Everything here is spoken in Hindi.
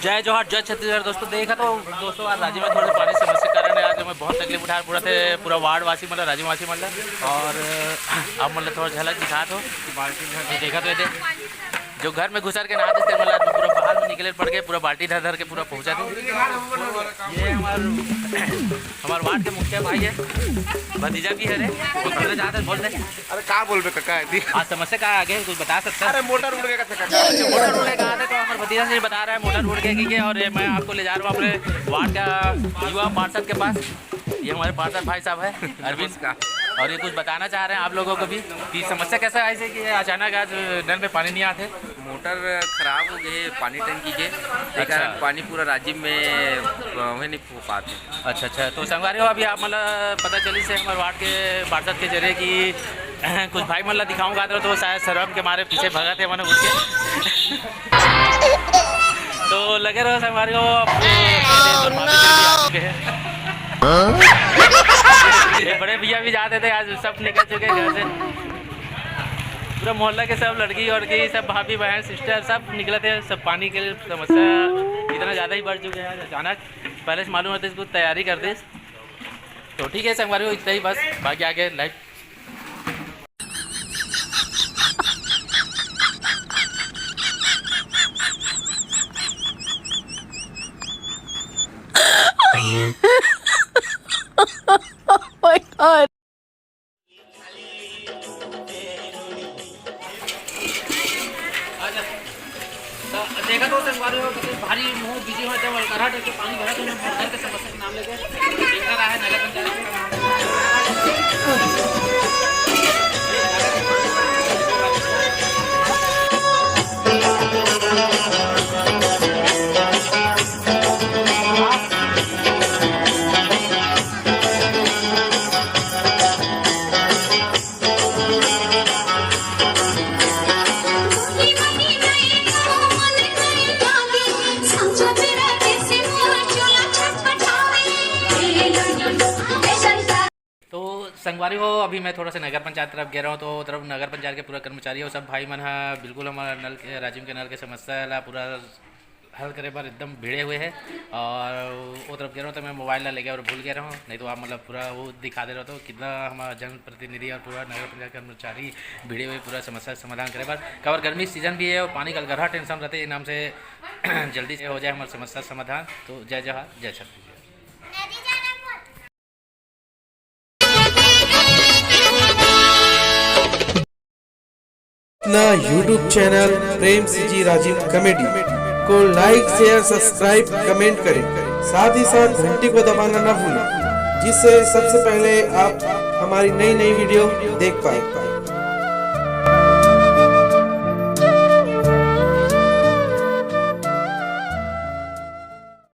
जय जोहार जय छत्तीसगढ़। दोस्तों देखा तो दोस्तों आज राज्य में थोड़े पानी समस्या के कारण आज हमें बहुत तकलीफ उठा पूरा वार्ड वासी मतलब राज्य वासी मतलब और अब मतलब थोड़ा झलक दिखा तो बाल्टी देखा तो ये जो घर में घुसर के नहाते थे मतलब पूरा बाहर में निकले पड़ गए, पूरा बाल्टी धर के पूरा पहुंचा थे। ये हमारे वार्ड के मुखिया भाई है, भतीजा भी है रे, बोलते जाते बोलते। अरे कहाँ बोल रहे काका है आज समस्या कहाँ आगे कुछ बता सकते हैं? अरे मोटर उड़ गया काका। मोटर उड़ गया थे तो हमारे भतीजा से बता रहा है मोटर उड़ गया की। और मैं आपको ले जा रहा हूँ अपने वार्ड का युवा पार्षद के पास। ये हमारे पार्षद भाई साहब है अरविंद का, और ये कुछ बताना चाह रहे हैं आप लोगों को भी कि समस्या कैसा है ऐसे कि अचानक आज नल में पानी नहीं आते। मोटर खराब हो गई पानी टंकी के, अच्छा। पानी पूरा राज्य में वही नहीं हो पाते। अच्छा अच्छा, तो संगवारी हो अभी आप मतलब पता चली से हमारे वार्ड के पार्षद के जरिए कि कुछ भाई मतलब दिखाऊंगा तो शायद शर्म के मारे पीछे भगा थे मैंने उसके तो लगे रहो संगवारी हो। ये बड़े भैया भी जाते थे, आज सब निकल चुके घर से। पूरा मोहल्ला के सब लड़की और सब भाभी बहन सिस्टर सब निकले थे। सब पानी के लिए समस्या इतना ज़्यादा ही बढ़ चुके हैं अचानक, पहले से मालूम होता इसको तैयारी कर दे। तो ठीक है संगवारी हो, इतना ही बस, बाकी आगे लाइव। my god. देखा तो संगवारी हो भारी मुंह बिजी होते हैं कराट के पानी भरा तो घर के समस्या के नाम लेके देख रहा है नगर पंचायत। संगवारी हो अभी मैं थोड़ा सा नगर पंचायत तरफ गया रहा हूँ, तो तरफ नगर पंचायत के पूरा कर्मचारी और सब भाई मन है बिल्कुल हमारा नल के राजीव के नल के समस्या ला पूरा हल करे पर एकदम भिड़े हुए हैं। और वो तरफ गया रहा हूँ तो मैं मोबाइल ला ले गया और भूल गया रहा हूँ, नहीं तो आप मतलब पूरा वो दिखा दे रहा तो कितना हमारा जनप्रतिनिधि और पूरा नगर पंचायत कर्मचारी भिड़े हुए पूरा समस्या समाधान करे पर। कवर गर्मी सीजन भी है और पानी का गहरा टेंशन रहते हैं, नाम से जल्दी से हो जाए हमारी समस्या समाधान। तो जय जोहार जय छत्तीसगढ़। अपना YouTube channel Prem ji Rajiv comedy को लाइक शेयर सब्सक्राइब कमेंट करें, साथ ही साथ घंटी को दबाना ना भूलें, जिससे सबसे पहले आप हमारी नई वीडियो देख पाए।